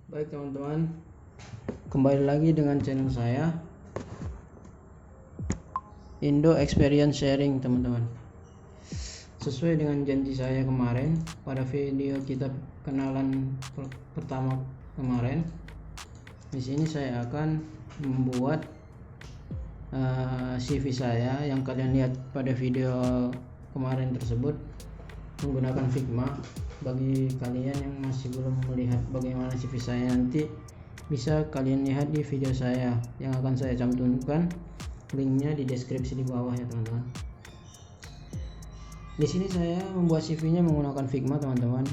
Baik teman-teman, kembali lagi dengan channel saya Indo Experience Sharing teman-teman. Sesuai dengan janji saya kemarin pada video kita kenalan pertama kemarin, di sini saya akan membuat CV saya yang kalian lihat pada video kemarin tersebut menggunakan Figma. Bagi kalian yang masih belum melihat bagaimana CV saya, nanti bisa kalian lihat di video saya yang akan saya cantumkan linknya di deskripsi di bawah ya teman-teman. Di sini saya membuat CV-nya menggunakan Figma teman-teman,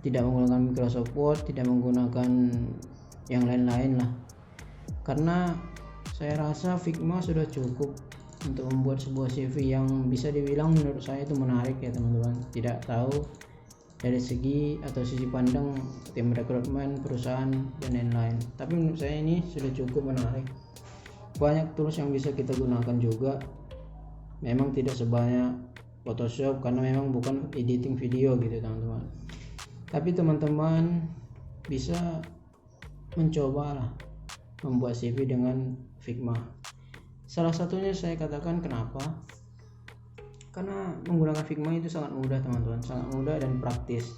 tidak menggunakan Microsoft Word, tidak menggunakan yang lain-lain lah, karena saya rasa Figma sudah cukup untuk membuat sebuah CV yang bisa dibilang menurut saya itu menarik ya teman-teman. Tidak tahu dari segi atau sisi pandang tim rekrutmen, perusahaan dan lain-lain, tapi menurut saya ini sudah cukup menarik. Banyak tools yang bisa kita gunakan juga, memang tidak sebanyak Photoshop karena memang bukan editing video gitu teman-teman, tapi teman-teman bisa mencoba lah membuat CV dengan Figma. Salah satunya saya katakan kenapa, karena menggunakan Figma itu sangat mudah teman-teman, sangat mudah dan praktis,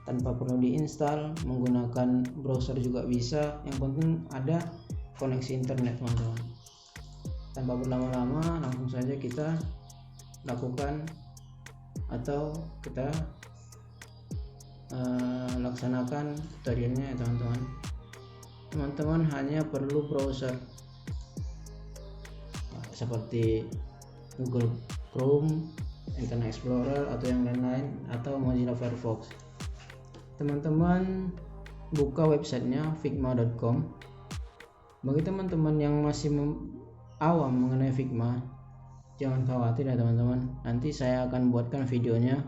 tanpa perlu diinstal, menggunakan browser juga bisa, yang penting ada koneksi internet teman-teman. Tanpa berlama-lama langsung saja kita lakukan atau kita laksanakan tutorialnya ya teman-teman. Teman-teman hanya perlu browser seperti Google Chrome, Internet Explorer atau yang lain-lain, atau Mozilla Firefox. Teman-teman buka websitenya figma.com. Bagi teman-teman yang masih awam mengenai Figma, jangan khawatir ya teman-teman, nanti saya akan buatkan videonya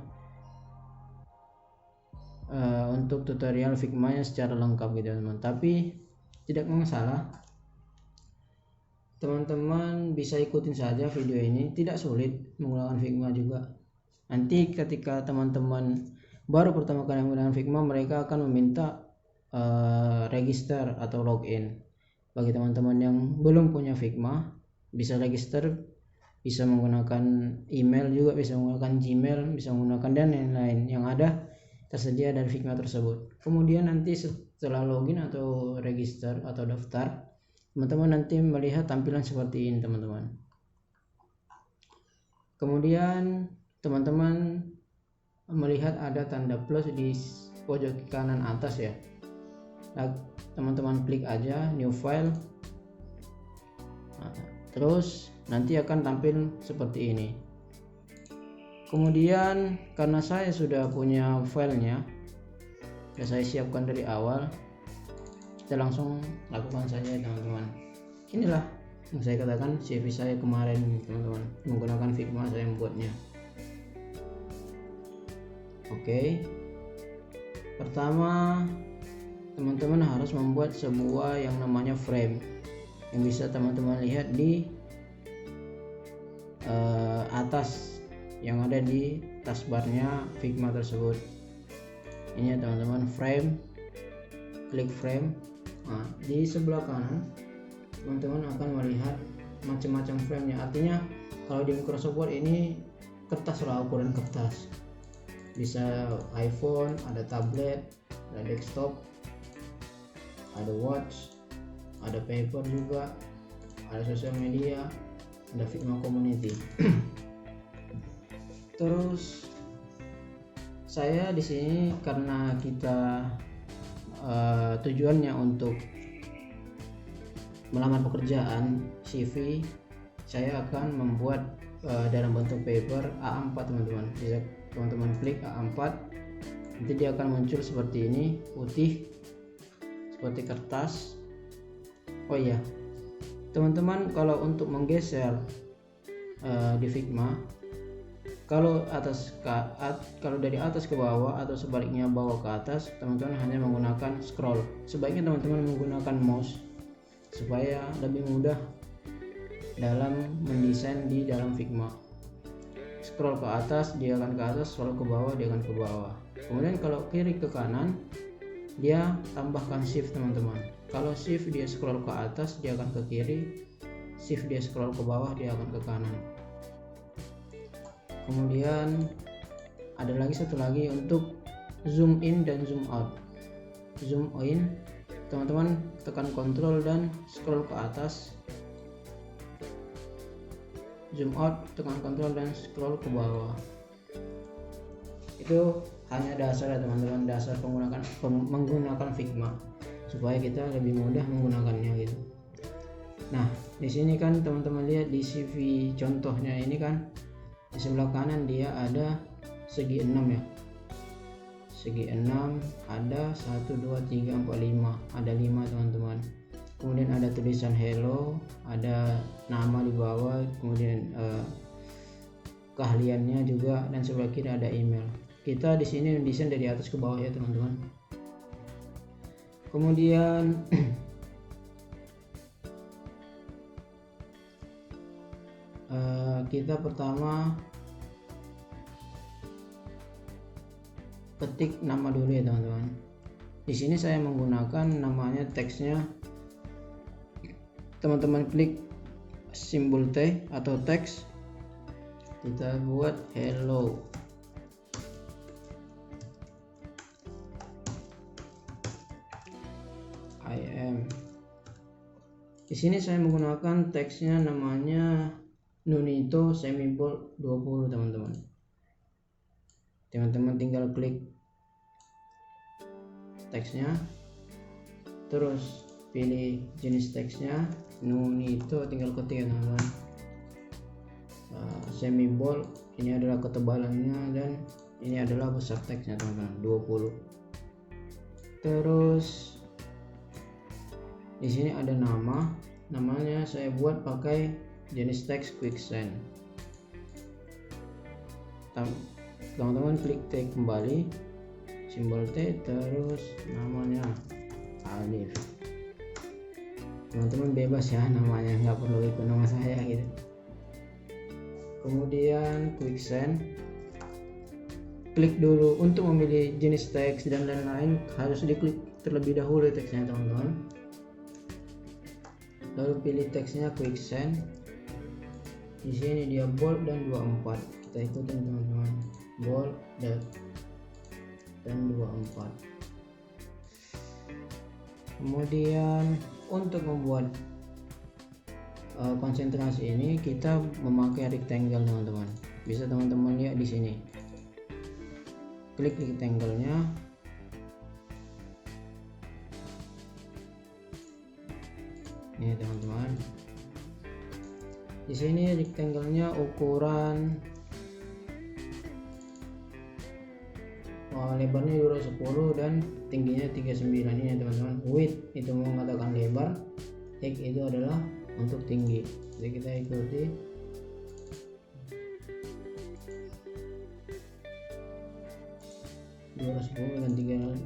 untuk tutorial Figma nya secara lengkap gitu teman-teman. Tapi tidak masalah, teman-teman bisa ikutin saja video ini, tidak sulit menggunakan Figma juga. Nanti ketika teman-teman baru pertama kali menggunakan Figma, mereka akan meminta register atau login. Bagi teman-teman yang belum punya Figma, bisa register, bisa menggunakan email juga, bisa menggunakan Gmail, bisa menggunakan dan lain-lain yang ada tersedia dari Figma tersebut. Kemudian nanti setelah login atau register atau daftar, teman-teman nanti melihat tampilan seperti ini teman-teman. Kemudian teman-teman melihat ada tanda plus di pojok kanan atas ya. Nah, teman-teman klik aja new file. Nah, terus nanti akan tampil seperti ini. Kemudian karena saya sudah punya filenya, sudah saya siapkan dari awal, kita langsung lakukan saja teman-teman. Inilah yang saya katakan CV saya kemarin teman-teman, menggunakan Figma saya membuatnya. Oke, pertama teman-teman harus membuat sebuah yang namanya frame, yang bisa teman-teman lihat di atas yang ada di taskbarnya Figma tersebut. Ini ya teman-teman, frame, klik frame. Nah, di sebelah kanan teman-teman akan melihat macam-macam frame-nya. Artinya kalau di Microsoft Word ini kertas lah, ukuran kertas. Bisa iPhone, ada tablet, ada desktop, ada watch, ada paper juga, ada sosial media, ada Figma community. Terus saya di sini karena kita tujuannya untuk melamar pekerjaan CV, saya akan membuat dalam bentuk paper A4 teman-teman. Bisa teman-teman klik A4, nanti dia akan muncul seperti ini, putih seperti kertas. Oh iya teman-teman, kalau untuk menggeser di Figma, kalau dari atas ke bawah atau sebaliknya bawah ke atas, teman-teman hanya menggunakan scroll. Sebaiknya teman-teman menggunakan mouse supaya lebih mudah dalam mendesain di dalam Figma. Scroll ke atas dia akan ke atas, scroll ke bawah dia akan ke bawah. Kemudian kalau kiri ke kanan dia tambahkan shift teman-teman. Kalau shift dia scroll ke atas dia akan ke kiri, shift dia scroll ke bawah dia akan ke kanan. Kemudian ada lagi satu lagi untuk zoom in dan zoom out. Zoom in teman-teman tekan kontrol dan scroll ke atas, zoom out tekan kontrol dan scroll ke bawah. Itu hanya dasar ya teman-teman, dasar menggunakan Figma supaya kita lebih mudah menggunakannya gitu. Nah di sini kan teman-teman lihat di CV contohnya ini kan di sebelah kanan dia ada segi 6 ya, segi 6 ada 1 2 3 4 5, ada 5 teman-teman. Kemudian ada tulisan hello, ada nama di bawah, kemudian keahliannya juga, dan sebelah kiri ada email. Kita di sini desain dari atas ke bawah ya teman-teman. Kemudian kita pertama ketik nama dulu ya teman-teman. Di sini saya menggunakan namanya teksnya. Teman-teman klik simbol T atau teks, kita buat hello. I am. Di sini saya menggunakan teksnya namanya Nunito semibold 20 teman-teman. Teman-teman tinggal klik teksnya, terus pilih jenis teksnya Nunito, tinggal ketik ya teman-teman. Semibold ini adalah ketebalannya dan ini adalah besar teksnya teman-teman 20. Terus di sini ada namanya saya buat pakai jenis teks quicksand. Teman-teman klik T kembali, simbol T, terus namanya Alif. Teman-teman bebas ya namanya, nggak perlu ikut nama saya gitu. Kemudian quicksand, klik dulu untuk memilih jenis teks dan lain-lain, harus diklik terlebih dahulu teksnya teman-teman. Lalu pilih teksnya quicksand. Di sini dia bold dan 24. Kita ikutin teman-teman, bold dan 24. Kemudian untuk membuat konsentrasi ini kita memakai rectangle teman-teman. Bisa teman-teman lihat di sini. Klik rectangle-nya. Ini teman-teman. Di sini rectangle-nya ukuran lebarnya 210 dan tingginya 39 ini teman-teman. Width itu mengatakan lebar, height itu adalah untuk tinggi. Jadi kita ikuti. dan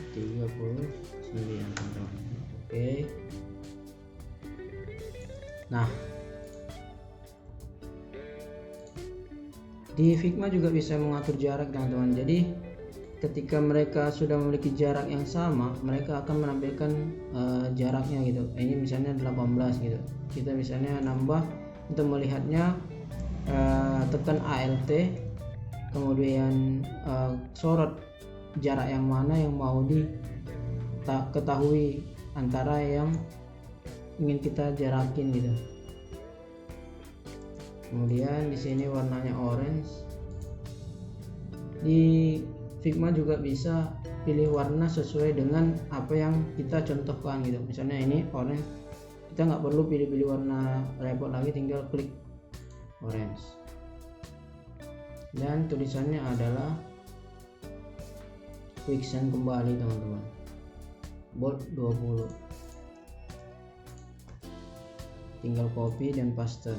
39 teman-teman. Oke. Nah, di Figma juga bisa mengatur jarak teman-teman. Jadi ketika mereka sudah memiliki jarak yang sama, mereka akan menampilkan jaraknya gitu. Ini misalnya 18 gitu. Kita misalnya nambah untuk melihatnya, tekan Alt, kemudian sorot jarak yang mana yang mau diketahui antara yang ingin kita jarakin gitu. Kemudian di sini warnanya orange. Di Figma juga bisa pilih warna sesuai dengan apa yang kita contohkan gitu. Misalnya ini orange, kita nggak perlu pilih-pilih warna repot lagi, tinggal klik orange. Dan tulisannya adalah quicksand kembali teman-teman, bold 20. Tinggal copy dan paste.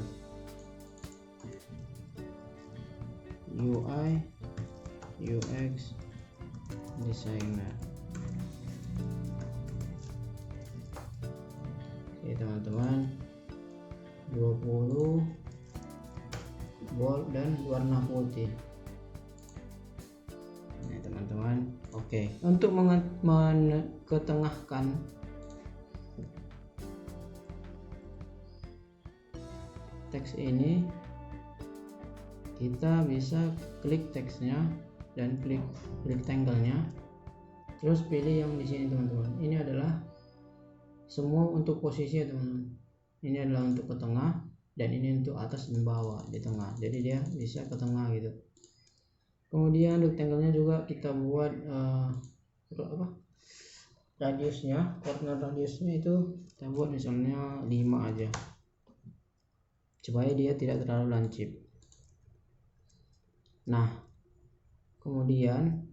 UI UX designer. Oke teman-teman, 20 bold dan warna putih. Ini teman-teman. Oke, untuk ketengahkan teks ini, kita bisa klik teksnya dan klik rectangle-nya, terus pilih yang di sini teman-teman. Ini adalah semua untuk posisi ya teman-teman. Ini adalah untuk ke tengah dan ini untuk atas dan bawah di tengah. Jadi dia bisa ke tengah gitu. Kemudian rectangle-nya juga kita buat radiusnya, koordinat radiusnya itu kita buat misalnya 5 aja, supaya dia tidak terlalu lancip. Nah, kemudian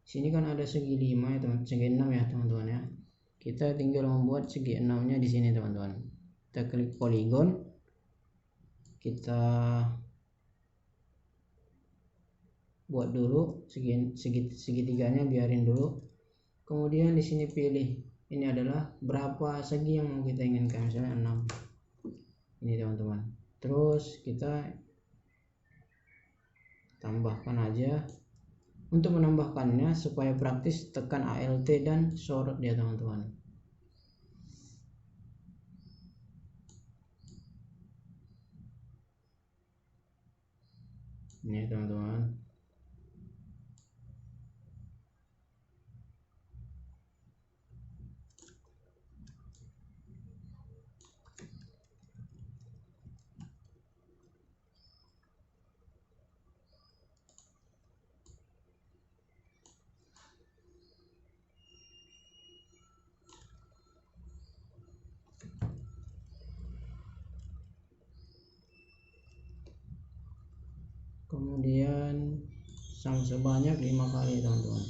sini kan ada segi 5 ya teman, segi 6 ya teman-teman ya. Kita tinggal membuat segi 6-nya di sini teman-teman. Kita klik polygon, kita buat dulu segitiganya, biarin dulu. Kemudian di sini pilih, ini adalah berapa segi yang mau kita inginkan, misalnya 6 ini teman-teman. Terus kita tambahkan aja. Untuk menambahkannya supaya praktis, tekan Alt dan sorot dia teman-teman. Ini teman-teman. Kemudian sebanyak 5 kali teman-teman.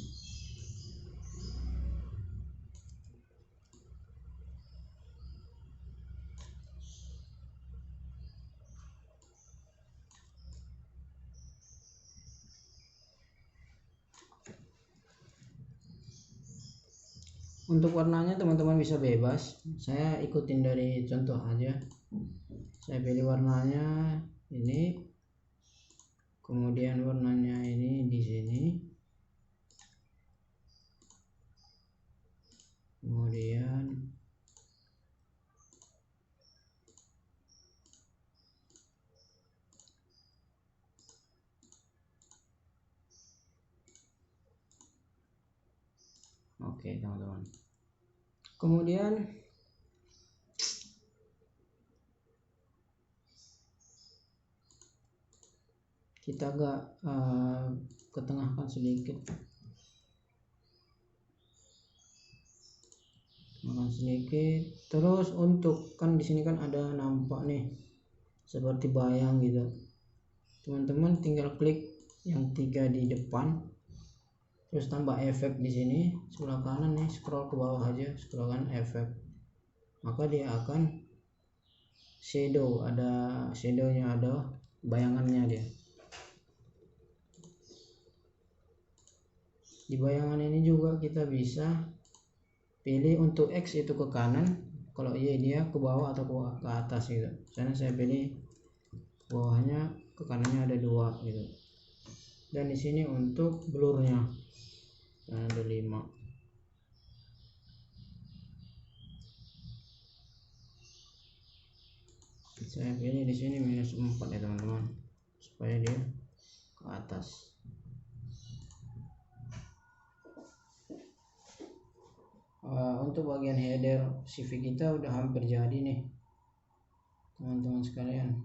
Untuk warnanya teman-teman bisa bebas, saya ikutin dari contoh aja. Saya pilih warnanya ini, kemudian warnanya ini di sini, kemudian oke teman-teman. Kemudian kita agak ketengahkan sedikit, terus untuk kan di sini kan ada nampak nih seperti bayang gitu. Teman-teman tinggal klik yang 3 di depan, terus tambah efek di sini sebelah kanan nih, scroll ke bawah aja, scroll kanan efek, maka dia akan shadow, ada shadownya, ada bayangannya dia. Di bayangan ini juga kita bisa pilih untuk X itu ke kanan, kalau Y dia ke bawah atau ke atas gitu. Karena saya pilih bawahnya, ke kanannya ada 2 gitu. Dan di sini untuk blurnya ada 5. Saya pilih di sini -4 ya teman-teman, supaya dia ke atas. Untuk bagian header CV kita udah hampir jadi nih teman-teman sekalian.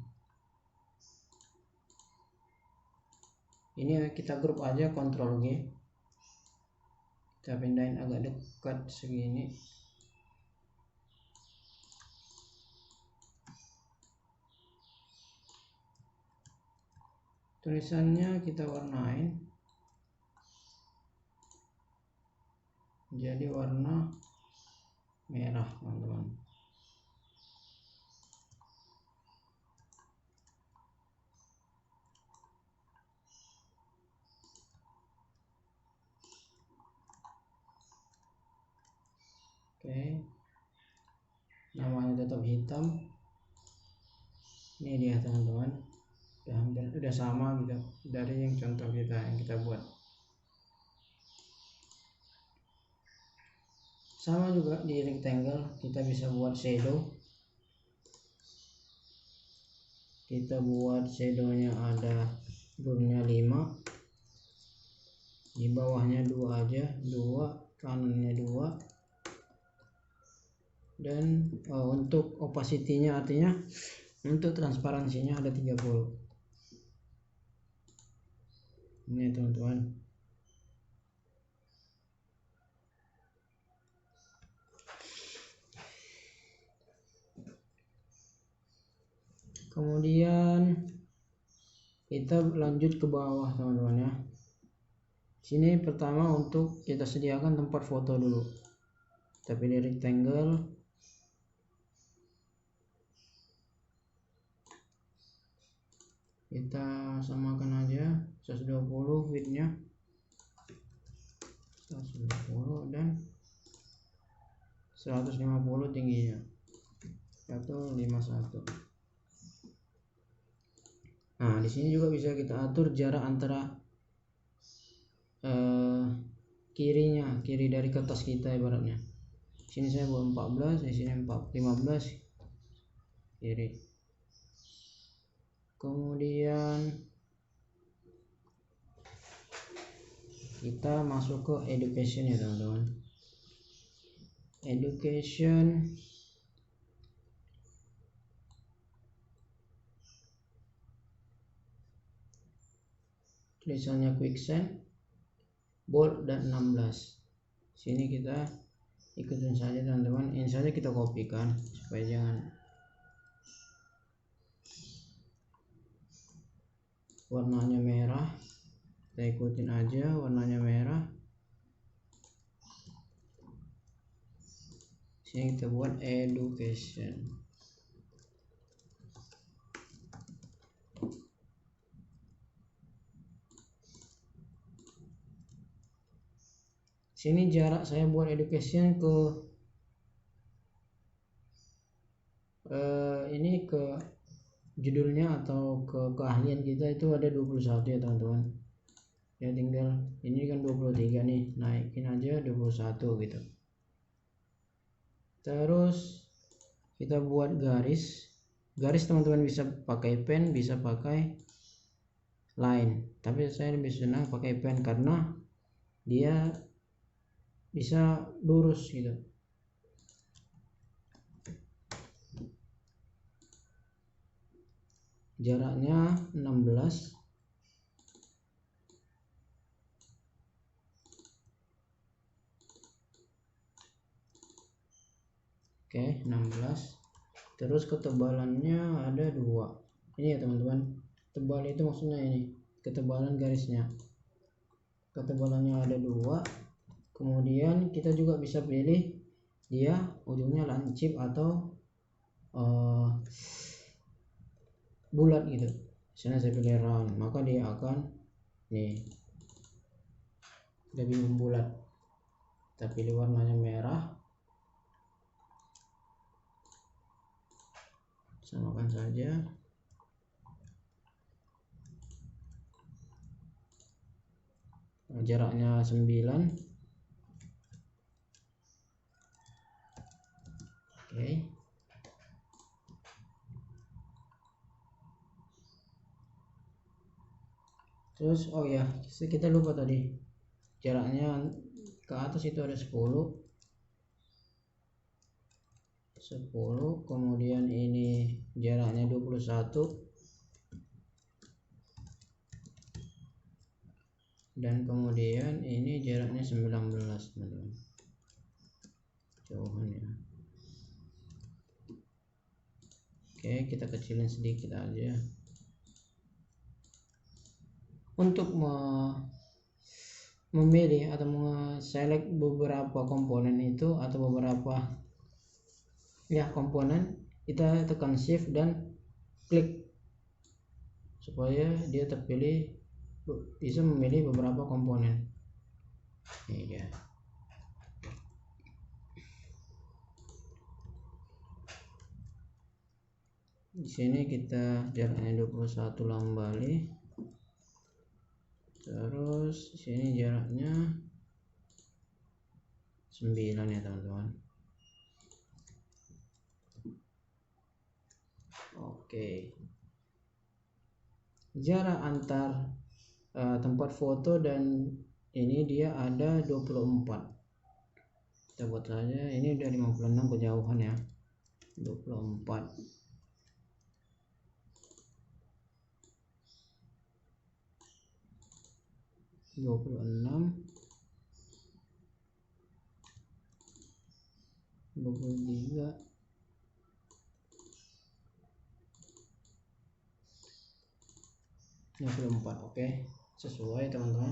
Ini kita grup aja, Ctrl G, kita pindahin agak dekat segini. Tulisannya kita warnain jadi warna merah teman-teman. Oke, namanya tetap hitam. Ini dia teman-teman, hampir udah sama gitu dari yang contoh yang kita buat. Sama juga di rectangle kita bisa buat shadow. Kita buat shadownya ada blurnya 5, di bawahnya 2 aja, 2 kanannya 2, dan untuk opacity-nya artinya untuk transparansinya ada 30. Ini teman-teman. Kemudian kita lanjut ke bawah teman-teman ya. Sini pertama untuk kita sediakan tempat foto dulu. Kita pilih rectangle. Kita samakan aja 120 widthnya, 120 dan 150 tingginya, 151. Nah, di sini juga bisa kita atur jarak antara kiri dari kertas kita ibaratnya. Sini saya buat 14, di sini 15 kiri. Kemudian kita masuk ke education ya teman-teman. Education, tulisannya quicksand, bold dan 16. Sini kita ikutin saja teman-teman. Ini saja kita kopikan supaya jangan warnanya merah. Kita ikutin aja warnanya merah. Sini kita buat education. Sini jarak saya buat education ke ini ke judulnya atau ke keahlian kita itu ada 21 ya teman-teman. Ya tinggal ini kan 23 nih, naikin aja 21 gitu. Terus kita buat garis teman-teman bisa pakai pen, bisa pakai line, tapi saya lebih senang pakai pen karena dia bisa lurus gitu. Jaraknya 16. Oke, 16. Terus ketebalannya ada 2. Ini ya teman-teman. Tebal itu maksudnya ini, ketebalan garisnya. Ketebalannya ada 2. Kemudian kita juga bisa pilih dia ujungnya lancip atau bulat gitu. Misalnya saya pilih round, maka dia akan nih lebih membulat. Kita pilih warnanya merah, samakan saja. Jaraknya 9. Oke. Terus oh ya, kita lupa tadi. Jaraknya ke atas itu ada 10. Kemudian ini jaraknya 21. Dan kemudian ini jaraknya 19 teman-teman. Jauhannya. Oke, kita kecilin sedikit aja. Untuk memilih atau select beberapa komponen itu atau beberapa ya komponen, kita tekan shift dan klik supaya dia terpilih, bisa memilih beberapa komponen. Ini dia. Di sini kita jaraknya 21 lambali, terus di sini jaraknya 9 ya teman-teman. Oke, jarak antar tempat foto dan ini dia ada 24. Kita buat saja, ini udah 56 kejauhan ya, 24. 26, 23, 54. Oke, sesuai teman-teman.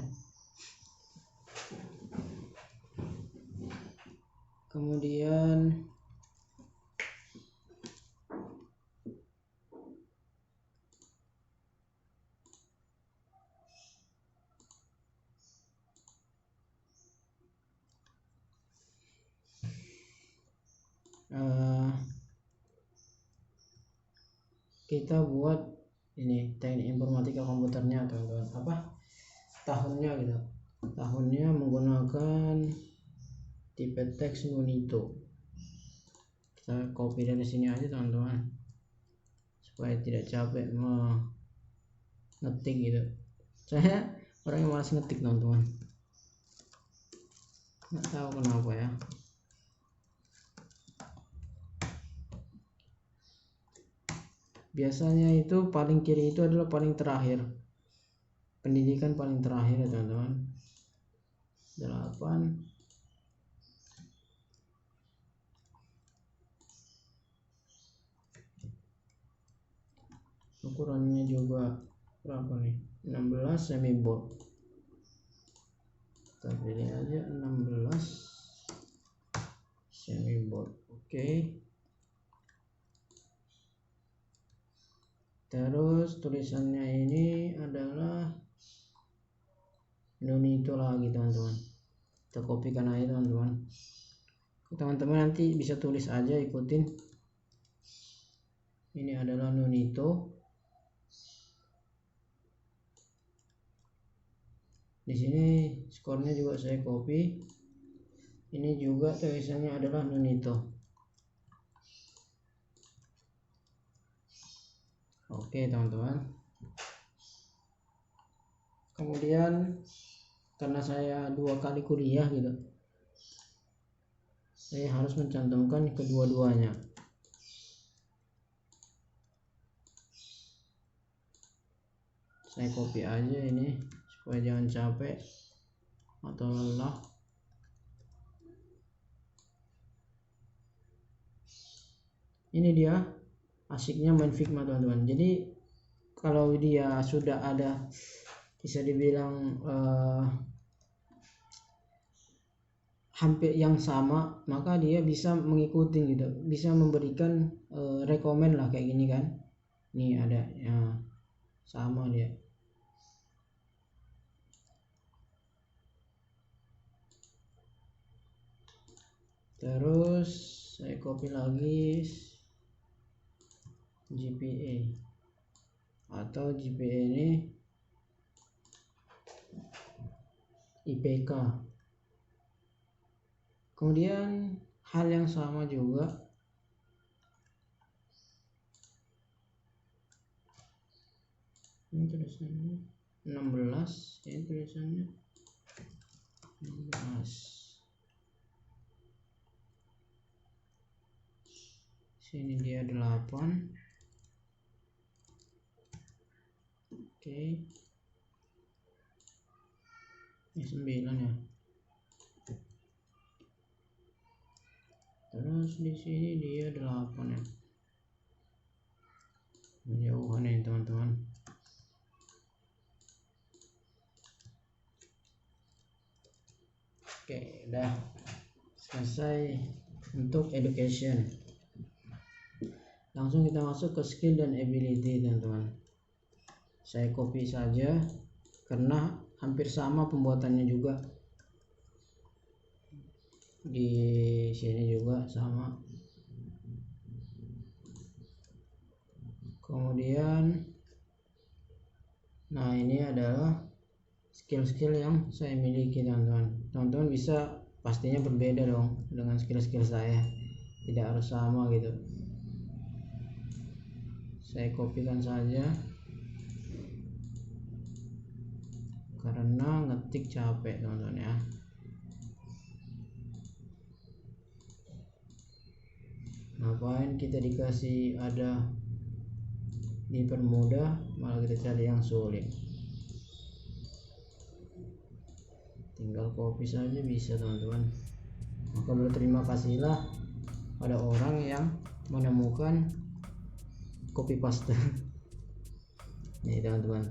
Kemudian kita buat ini teknik informatika komputernya teman-teman, apa tahunnya gitu, tahunnya menggunakan tipe teks Nunito. Kita copy dari sini aja teman-teman supaya tidak capek ngetik gitu. Saya orang yang malas ngetik teman-teman, nggak tahu kenapa ya. Biasanya itu paling kiri itu adalah paling terakhir, pendidikan paling terakhir ya teman-teman. 8, ukurannya juga berapa nih, 16 semi bold. Kita pilih aja 16 semi bold. Oke. Terus tulisannya ini adalah Nunito lagi teman-teman. Kita kopikan aja teman-teman. Teman-teman nanti bisa tulis aja, ikutin. Ini adalah Nunito. Di sini skornya juga saya copy. Ini juga tulisannya adalah Nunito. Oke teman-teman. Kemudian karena saya 2 kali kuliah gitu, saya harus mencantumkan kedua-duanya. Saya copy aja ini supaya jangan capek atau lelah. Ini dia asiknya main Figma teman-teman. Jadi kalau dia sudah ada, bisa dibilang hampir yang sama, maka dia bisa mengikuti gitu, bisa memberikan rekomen lah kayak gini kan. Ini ada ya, sama dia. Terus saya copy lagi GPA atau GPA ini IPK. Kemudian hal yang sama juga ini tulisannya 16, ini tulisannya 16. Sini dia 8. Oke. Ini 9 ya. Terus di sini dia 8 ya. Menjauhan ya teman-teman. Oke, udah selesai untuk education. Langsung kita masuk ke skill dan ability teman-teman. Saya copy saja karena hampir sama pembuatannya juga. Di sini juga sama. Kemudian nah ini adalah skill-skill yang saya miliki teman-teman. Teman-teman bisa pastinya berbeda dong dengan skill-skill saya, tidak harus sama gitu. Saya kopikan saja karena ngetik capek teman-teman ya. Ngapain kita dikasih ada dipermudah malah kita cari yang sulit. Tinggal copy saja bisa teman-teman. Maka berterima kasihlah pada orang yang menemukan copy paste. Nih teman-teman.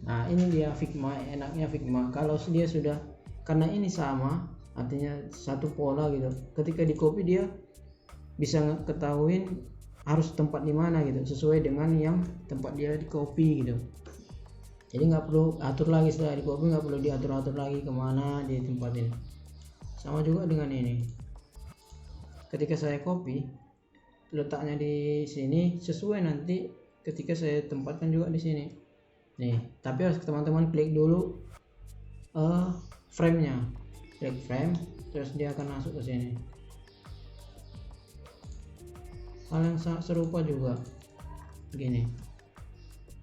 Nah ini dia Figma, enaknya Figma kalau dia sudah, karena ini sama artinya satu pola gitu, ketika di copy dia bisa ketahuin harus tempat di mana gitu sesuai dengan yang tempat dia di copy gitu. Jadi nggak perlu atur lagi setelah di copy, nggak perlu diatur-atur lagi kemana di tempat ini. Sama juga dengan ini, ketika saya copy letaknya di sini sesuai nanti ketika saya tempatkan juga di sini nih. Tapi harus teman-teman klik dulu frame-nya, klik frame terus dia akan masuk ke sini. Hal yang serupa juga gini.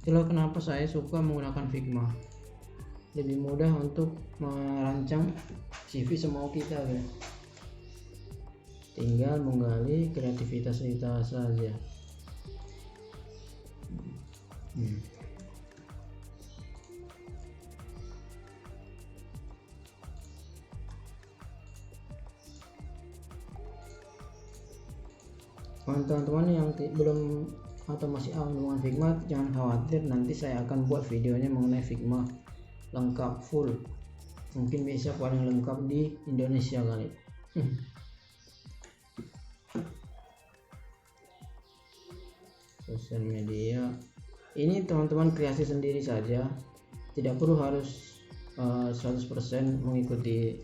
Itulah kenapa saya suka menggunakan Figma, lebih mudah untuk merancang CV semau kita gitu. Tinggal menggali kreativitas kita saja. Teman-teman yang belum atau masih awam dengan Figma jangan khawatir, nanti saya akan buat videonya mengenai Figma lengkap full, mungkin bisa paling lengkap di Indonesia kali. Sosial media ini teman-teman kreasi sendiri saja, tidak perlu harus 100% mengikuti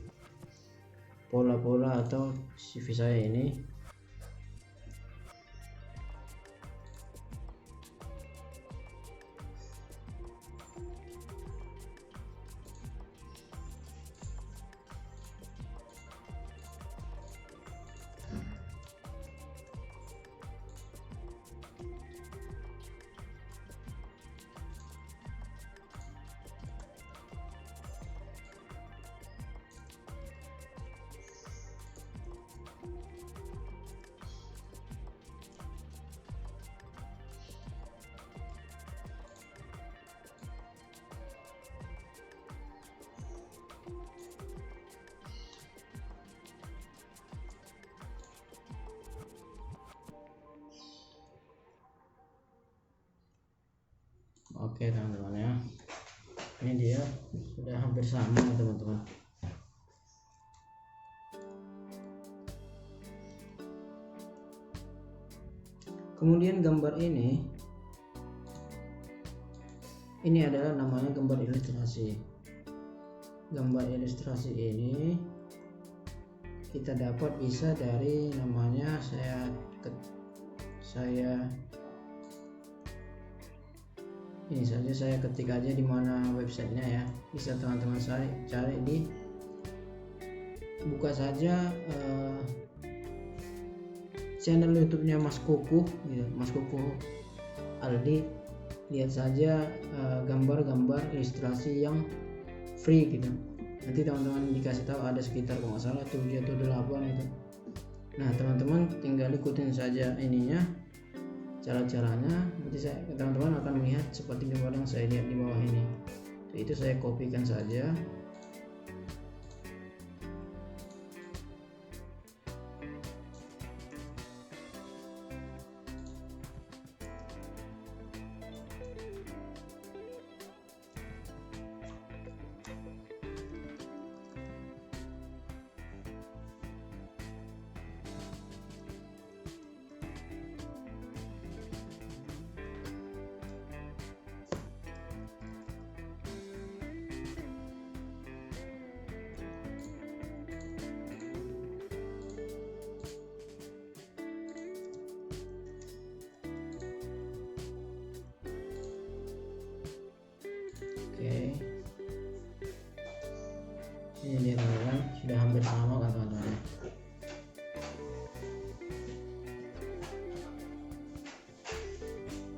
pola-pola atau CV saya ini. Oke teman-teman ya, ini dia sudah hampir sama teman-teman. Kemudian gambar ini adalah namanya gambar ilustrasi. Gambar ilustrasi ini kita dapat bisa dari namanya ini saja saya ketik aja di mana websitenya ya, bisa teman-teman cari di, buka saja channel YouTube-nya Mas Kukuh gitu, Mas Kukuh Aldi, lihat saja gambar-gambar ilustrasi yang free gitu. Nanti teman-teman dikasih tahu ada sekitar kalau nggak salah 7 atau 8 itu. Nah teman-teman tinggal ikutin saja ininya, cara-caranya, nanti teman-teman akan melihat seperti gambar yang saya lihat di bawah ini. Itu saya kopikan saja.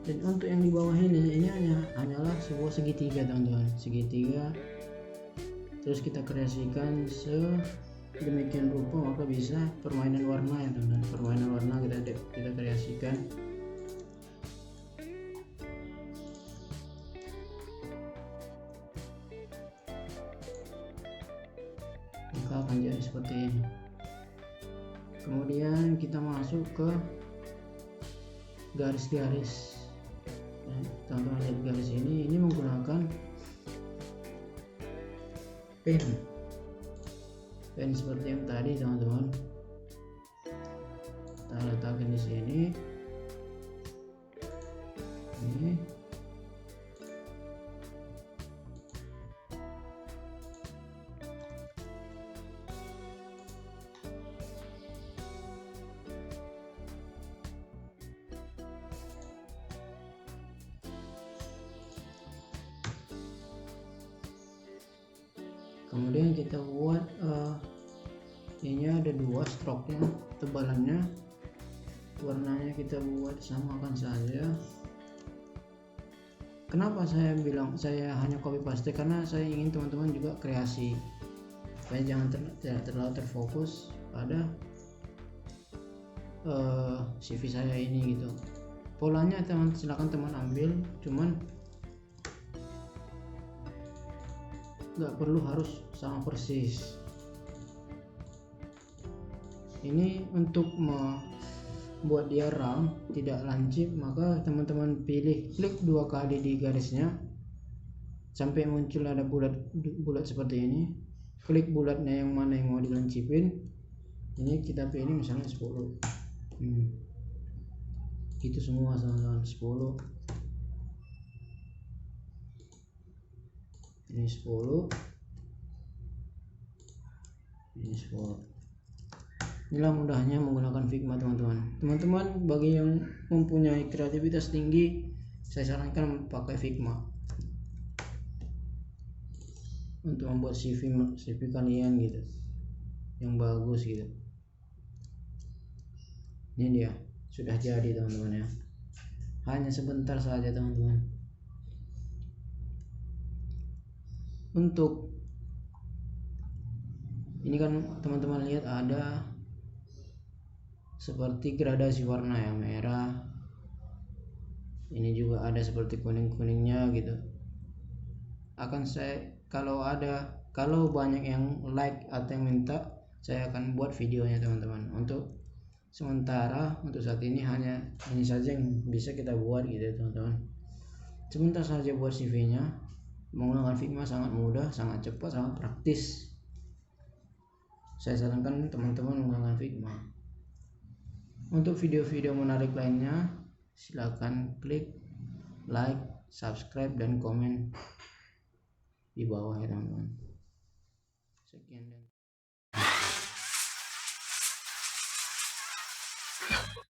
Dan untuk yang di bawah ini hanyalah sebuah segitiga teman-teman, segitiga. Terus kita kreasikan sedemikian rupa, maka bisa permainan warna ya teman-teman. Permainan warna kita kreasikan. Maka akan jadi seperti ini. Kemudian kita masuk ke garis-garis. Teman-teman lihat garis ini menggunakan pen seperti yang tadi teman-teman. Kita letakkan di sini. Ini kemudian kita buat ini ada 2 stroke-nya, tebalannya, warnanya kita buat samakan saja. Kenapa saya bilang saya hanya copy paste? Karena saya ingin teman-teman juga kreasi, supaya jangan terlalu terfokus pada CV saya ini gitu. Polanya silakan teman ambil, cuman nggak perlu harus sama persis. Ini untuk membuat dia round, tidak lancip, maka teman-teman klik 2 kali di garisnya sampai muncul ada bulat seperti ini. Klik bulatnya yang mana yang mau dilancipin. Ini kita pilih misalnya 10. Itu semua teman-teman, 10. Ini 10. Ini 10. Inilah mudahnya menggunakan Figma teman-teman. Teman-teman bagi yang mempunyai kreativitas tinggi, saya sarankan pakai Figma untuk membuat CV kalian gitu, yang bagus gitu. Ini dia sudah jadi teman-teman ya. Hanya sebentar saja teman-teman. Untuk ini kan teman-teman lihat ada seperti gradasi warna ya, merah. Ini juga ada seperti kuning-kuningnya gitu. Kalau banyak yang like atau yang minta, saya akan buat videonya teman-teman. Untuk sementara, untuk saat ini hanya ini saja yang bisa kita buat gitu teman-teman. Sebentar saja buat CV-nya. Menggunakan Figma sangat mudah, sangat cepat, sangat praktis. Saya sarankan teman-teman menggunakan Figma. Untuk video-video menarik lainnya, silakan klik like, subscribe, dan komen di bawah ya teman-teman. Sekian.